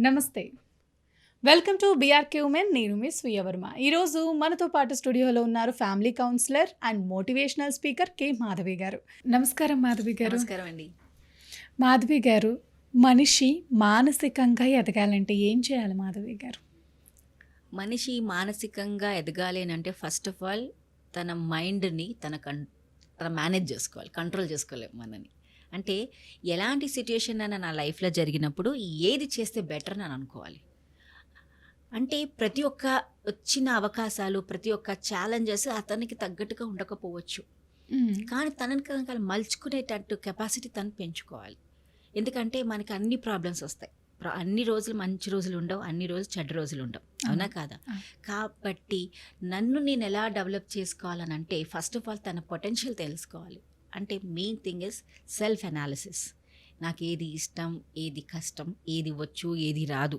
నమస్తే. Welcome to BRK women. నేను మీ స్వీయ వర్మ. ఈరోజు మనతో పాటు స్టూడియోలో ఉన్నారు family counsellor and motivational speaker K Madhavi గారు. నమస్కారం మాధవి గారు. నమస్కారం అండి. మాధవి గారు, మనిషి మానసికంగా ఎదగాలంటే ఏం చేయాలి మాధవి గారు? మనిషి మానసికంగా ఎదగాలి అని అంటే ఫస్ట్ ఆఫ్ ఆల్ తన మైండ్ని తన మేనేజ్ చేసుకోవాలి, కంట్రోల్ చేసుకోవాలి మనని. అంటే ఎలాంటి సిచ్యుయేషన్ అయినా నా లైఫ్లో జరిగినప్పుడు ఏది చేస్తే బెటర్ అని అనుకోవాలి. అంటే ప్రతి ఒక్క వచ్చిన అవకాశాలు, ప్రతి ఒక్క ఛాలెంజెస్ అతనికి తగ్గట్టుగా ఉండకపోవచ్చు, కానీ తనని కనుక మలుచుకునేటట్టు కెపాసిటీ తను పెంచుకోవాలి. ఎందుకంటే మనకి అన్ని ప్రాబ్లమ్స్ వస్తాయి, అన్ని రోజులు మంచి రోజులు ఉండవు, అన్ని రోజులు చెడ్డ రోజులు ఉండవు, అవునా కాదా? కాబట్టి నన్ను నేను ఎలా డెవలప్ చేసుకోవాలని అంటే ఫస్ట్ ఆఫ్ ఆల్ తన పొటెన్షియల్ తెలుసుకోవాలి. అంటే main thing is self analysis. నాకు ఏది ఇష్టం, ఏది కష్టం, ఏది వచ్చు, ఏది రాదు,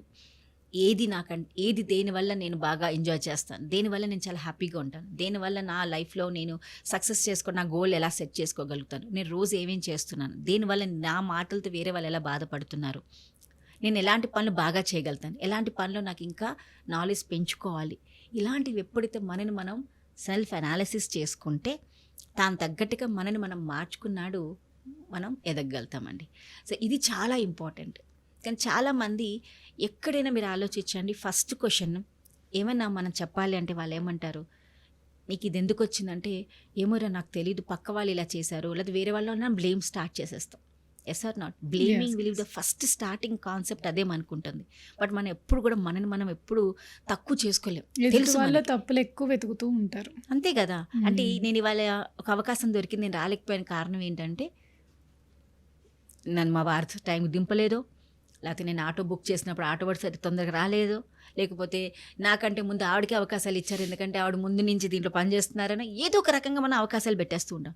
ఏది దేనివల్ల నేను బాగా ఎంజాయ్ చేస్తాను, దేనివల్ల నేను చాలా హ్యాపీగా ఉంటాను, దేనివల్ల నా లైఫ్లో నేను సక్సెస్ చేసుకొని నా గోల్ ఎలా సెట్ చేసుకోగలుగుతాను, నేను రోజు ఏమేం చేస్తున్నాను, దేనివల్ల నా మాటలతో వేరే వాళ్ళు ఎలా బాధపడుతున్నారు, నేను ఎలాంటి పనులు బాగా చేయగలుగుతాను, ఎలాంటి పనులు నాకు ఇంకా నాలెడ్జ్ పెంచుకోవాలి. ఇలాంటివి ఎప్పుడైతే మనని మనం సెల్ఫ్ అనాలిసిస్ చేసుకుంటే తాను తగ్గట్టుగా మనని మనం మార్చుకున్నాడు మనం ఎదగలుగుతామండి. సో ఇది చాలా ఇంపార్టెంట్. కానీ చాలామంది ఎక్కడైనా మీరు ఆలోచించండి, ఫస్ట్ క్వశ్చన్ ఏమైనా మనం చెప్పాలి అంటే వాళ్ళు ఏమంటారు, నీకు ఇది ఎందుకు వచ్చిందంటే ఏమోరా నాకు తెలియదు, పక్క వాళ్ళు ఇలా చేశారు, లేదా వేరే వాళ్ళు బ్లేమ్ స్టార్ట్ చేసేస్తాం. Yes or not? Blaming will the first starting concept అదే మనకుంటుంది. బట్ మనం ఎప్పుడు కూడా మనని మనం ఎప్పుడు తక్కువ చేసుకోలేం. తెలుసు వాళ్ళు తప్పులు ఎక్కువ వెతుకుతూ ఉంటారు, అంతే కదా. అంటే నేను ఇవాళ ఒక అవకాశం దొరికింది, నేను రాలేకపోయిన కారణం ఏంటంటే నన్ను మా వారి టైంకి దింపలేదో, లేకపోతే నేను ఆటో బుక్ చేసినప్పుడు ఆటో వాడు సరి తొందరగా రాలేదు, లేకపోతే నాకంటే ముందు ఆవిడకి అవకాశాలు ఇచ్చారు ఎందుకంటే ఆవిడ ముందు నుంచి దీంట్లో పనిచేస్తున్నారని ఏదో ఒక రకంగా మనం అవకాశాలు పెట్టేస్తూ ఉంటాం.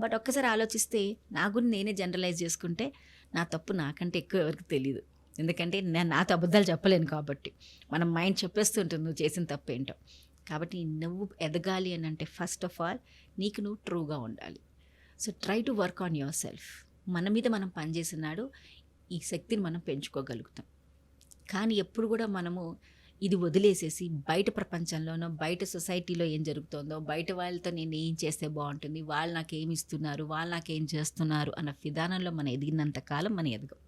బట్ ఒక్కసారి ఆలోచిస్తే నా గురించి నేనే జనరలైజ్ చేసుకుంటే నా తప్పు నాకంటే ఎక్కువ ఎవరికి తెలియదు. ఎందుకంటే నేను నాతో అబద్ధాలు చెప్పలేను కాబట్టి మన మైండ్ చెప్పేస్తుంటుంది నువ్వు చేసిన తప్పు ఏంటో. కాబట్టి నువ్వు ఎదగాలి అని అంటే ఫస్ట్ ఆఫ్ ఆల్ నీకు నువ్వు ట్రూగా ఉండాలి. So try to work on your self. మన మీద మనం పనిచేసినాడు ఈ శక్తిని మనం పెంచుకోగలుగుతాం. కానీ ఎప్పుడు కూడా మనము ఇది వదిలేసేసి బయట ప్రపంచంలోనో, బయట సొసైటీలో ఏం జరుగుతుందో, బయట వాళ్ళతో నేను ఏం చేస్తే బాగుంటుంది, వాళ్ళు నాకేమి ఇస్తున్నారు, వాళ్ళు నాకేం చేస్తున్నారు అన్న విధానంలో మనం ఎదిగినంత కాలం మనం ఎదగం.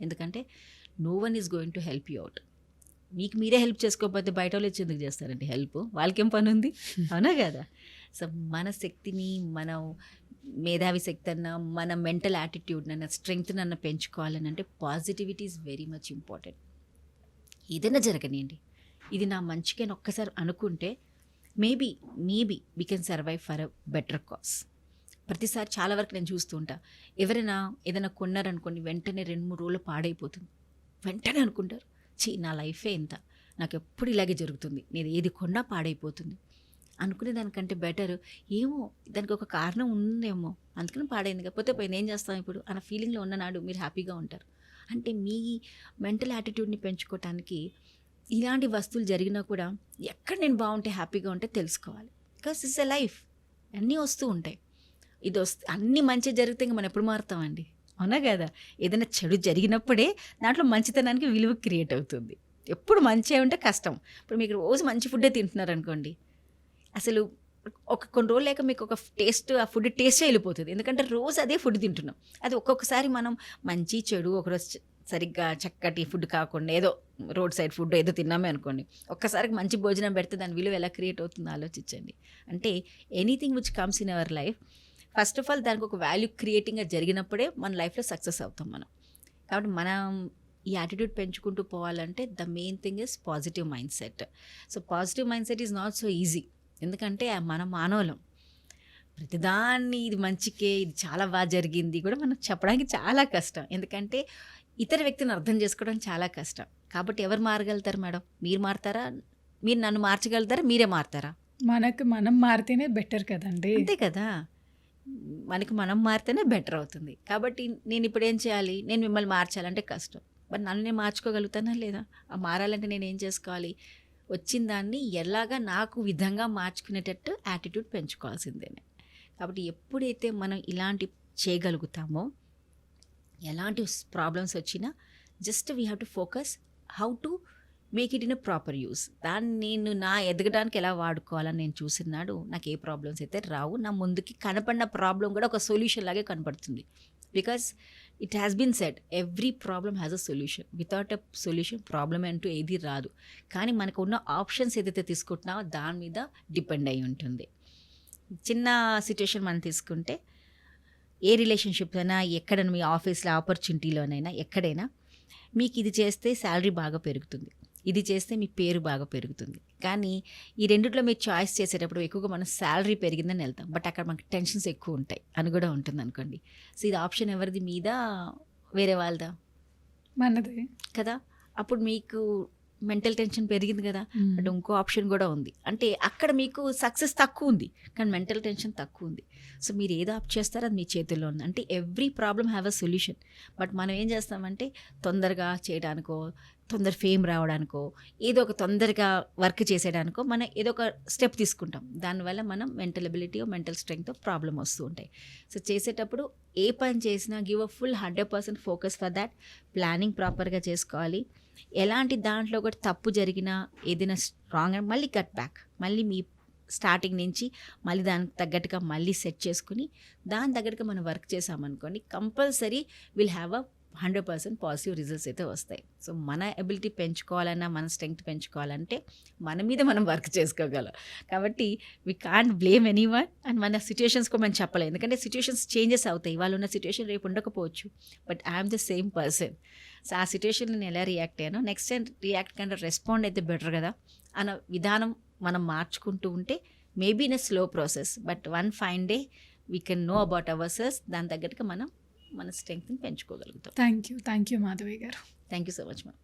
ఎందుకంటే no one is going to help you out. మీకు మీరే హెల్ప్ చేసుకోకపోతే బయట వాళ్ళు వచ్చి ఎందుకు చేస్తారండి హెల్ప్? వాళ్ళకేం పని ఉంది, అవునా కదా? సో మన శక్తిని, మనం మేధావి శక్తి అన్న, మన మెంటల్ యాటిట్యూడ్ అన్న, స్ట్రెంగ్త్ అన్న పెంచుకోవాలని అంటే positivity is very much important. ఏదైనా జరగనియండి, ఇది నా మంచిగా ఒక్కసారి అనుకుంటే maybe we can survive for a better cause. ప్రతిసారి చాలా వరకు నేను చూస్తూ ఉంటా, ఎవరైనా ఏదైనా కొన్నారనుకోండి, వెంటనే 2-3 రోజులు పాడైపోతుంది. వెంటనే అనుకుంటారు, నా లైఫే ఇంత, నాకు ఎప్పుడు ఇలాగే జరుగుతుంది, నేను ఏది కొన్నా పాడైపోతుంది అనుకునే దానికంటే బెటర్ ఏమో దానికి ఒక కారణం ఉందేమో అందుకని పాడైంది, కాకపోతే పోయింది, ఏం చేస్తాం ఇప్పుడు అన్న ఫీలింగ్లో ఉన్ననాడు మీరు హ్యాపీగా ఉంటారు. అంటే మీ మెంటల్ యాటిట్యూడ్ని పెంచుకోవటానికి ఇలాంటి వస్తువులు జరిగినా కూడా ఎక్కడ నేను బాగుంటే హ్యాపీగా ఉంటే తెలుసుకోవాలి. బికాస్ ఇట్స్ ఎ లైఫ్, అన్నీ వస్తూ ఉంటాయి. ఇది అన్నీ మంచి జరిగితే ఇంకా మనం ఎప్పుడు మారుతామండి, అవునా కదా? ఏదైనా చెడు జరిగినప్పుడే దాంట్లో మంచితనానికి విలువ క్రియేట్ అవుతుంది. ఎప్పుడు మంచిగా ఉంటే కష్టం. ఇప్పుడు మీకు రోజు మంచి ఫుడ్డే తింటున్నారు అనుకోండి, అసలు కొన్ని రోజులు లేక మీకు ఒక టేస్ట్, ఆ ఫుడ్ టేస్టే వెళ్ళిపోతుంది. ఎందుకంటే రోజు అదే ఫుడ్ తింటున్నాం. అది ఒక్కొక్కసారి మనం మంచి చెడు ఒకరోజు సరిగ్గా చక్కటి ఫుడ్ కాకుండా ఏదో రోడ్ సైడ్ ఫుడ్ ఏదో తిన్నామే అనుకోండి, ఒక్కసారికి మంచి భోజనం పెడితే దాని విలువ ఎలా క్రియేట్ అవుతుందో ఆలోచించండి. అంటే anything which comes in our life first of all దానికి ఒక వాల్యూ క్రియేటింగ్గా జరిగినప్పుడే మన లైఫ్లో సక్సెస్ అవుతాం మనం. కాబట్టి మనం ఈ యాటిట్యూడ్ పెంచుకుంటూ పోవాలంటే the main thing is positive mind set. So positive mind set is not so easy. ఎందుకంటే మనం మానవులం, ప్రతిదాన్ని ఇది మంచికే, ఇది చాలా బాగా జరిగింది కూడా మనం చెప్పడానికి చాలా కష్టం. ఎందుకంటే ఇతర వ్యక్తిని అర్థం చేసుకోవడం చాలా కష్టం. కాబట్టి ఎవరు మారగలుగుతారు మేడం? మీరు మారుతారా? మీరు నన్ను మార్చగలుగుతారా? మీరే మారుతారా? మనకు మనం మారితేనే బెటర్ కదండి. అంతే కదా, మనకి మనం మారితేనే బెటర్ అవుతుంది. కాబట్టి నేను ఇప్పుడు ఏం చేయాలి? నేను మిమ్మల్ని మార్చాలంటే కష్టం. బట్ నన్ను నేను మార్చుకోగలుగుతానా లేదా? ఆ మారాలంటే నేను ఏం చేసుకోవాలి? వచ్చిన దాన్ని ఎలాగా నాకు విధంగా మార్చుకునేటట్టు యాటిట్యూడ్ పెంచుకోవాల్సిందేనే. కాబట్టి ఎప్పుడైతే మనం ఇలాంటి చేయగలుగుతామో, ఎలాంటి ప్రాబ్లమ్స్ వచ్చినా just we have to focus how to make it in a proper use. దాన్ని నేను నా ఎదగడానికి ఎలా వాడుకోవాలని నేను చూసినాడు నాకు ఏ ప్రాబ్లమ్స్ అయితే రావు. నా ముందుకి కనపడిన ప్రాబ్లం కూడా ఒక సొల్యూషన్ లాగే కనపడుతుంది. Because it has been said every problem has a solution. Without a solution problem అంటూ ఏది రాదు. కానీ మనకు ఉన్న ఆప్షన్స్ ఏదైతే తీసుకుంటున్నామో దాని మీద డిపెండ్ అయి ఉంటుంది. చిన్న సిచ్యుయేషన్ మనం తీసుకుంటే ఏ రిలేషన్షిప్ అయినా ఎక్కడైనా మీ ఆఫీస్లో ఆపర్చునిటీలోనైనా ఎక్కడైనా మీకు ఇది చేస్తే శాలరీ బాగా పెరుగుతుంది, ఇది చేస్తే మీ పేరు బాగా పెరుగుతుంది. కానీ ఈ రెండిట్లో మీరు చాయిస్ చేసేటప్పుడు ఎక్కువగా మనం శాలరీ పెరిగిందని వెళ్తాం. బట్ అక్కడ మనకి టెన్షన్స్ ఎక్కువ ఉంటాయి అని కూడా ఉంటుంది అనుకోండి. సో ఇది ఆప్షన్ ఎవరిది, మీద వేరే వాళ్ళదా? మనది కదా. అప్పుడు మీకు మెంటల్ టెన్షన్ పెరిగింది కదా. బట్ ఇంకో ఆప్షన్ కూడా ఉంది. అంటే అక్కడ మీకు సక్సెస్ తక్కువ ఉంది కానీ మెంటల్ టెన్షన్ తక్కువ ఉంది. సో మీరు ఏది ఆప్ చేస్తారో అది మీ చేతుల్లో ఉంది. అంటే every problem have a solution. But మనం ఏం చేస్తామంటే తొందరగా చేయడానికో, తొందర ఫేమ్ రావడానికో, ఏదో ఒక తొందరగా వర్క్ చేసేయడానికో మనం ఏదో ఒక స్టెప్ తీసుకుంటాం. దానివల్ల మనం mental ability, mental strength problem వస్తూ ఉంటాయి. సో చేసేటప్పుడు ఏ పని చేసినా give a full 100% focus for that. Planning ప్రాపర్గా చేసుకోవాలి. ఎలాంటి దాంట్లో కూడా తప్పు జరిగినా, ఏదైనా రాంగ్ అని మళ్ళీ కట్ బ్యాక్, మళ్ళీ మీ స్టార్టింగ్ నుంచి మళ్ళీ దానికి తగ్గట్టుగా మళ్ళీ సెట్ చేసుకుని దాని తగ్గట్టుగా మనం వర్క్ చేసామనుకోండి, compulsory will have a 100% positive results అయితే వస్తాయి. సో మన ఎబిలిటీ పెంచుకోవాలన్నా, మన స్ట్రెంగ్త్ పెంచుకోవాలంటే మన మీద మనం వర్క్ చేసుకోగలం. కాబట్టి we can't blame any one. And మన సిచ్యుయేషన్స్ కూడా మనం చెప్పలేం, ఎందుకంటే సిచ్యుయేషన్స్ చేంజెస్ అవుతాయి. ఇవాళ ఉన్న సిచ్యుయేషన్ రేపు ఉండకపోవచ్చు. But I'm the same person. So ఆ సిచ్యుయేషన్ నేను ఎలా రియాక్ట్ అయ్యానో నెక్స్ట్ టైం రియాక్ట్ కంటే రెస్పాండ్ అయితే బెటర్ కదా అన్న విధానం మనం మార్చుకుంటూ ఉంటే maybe in a slow process, but one fine day we can know about our cells. దాని తగ్గట్టుగా మనం మన స్ట్రెంగ్త్ని పెంచుకోగలుగుతాం. థ్యాంక్ యూ మాధవి గారు. Thank you so much ma'am.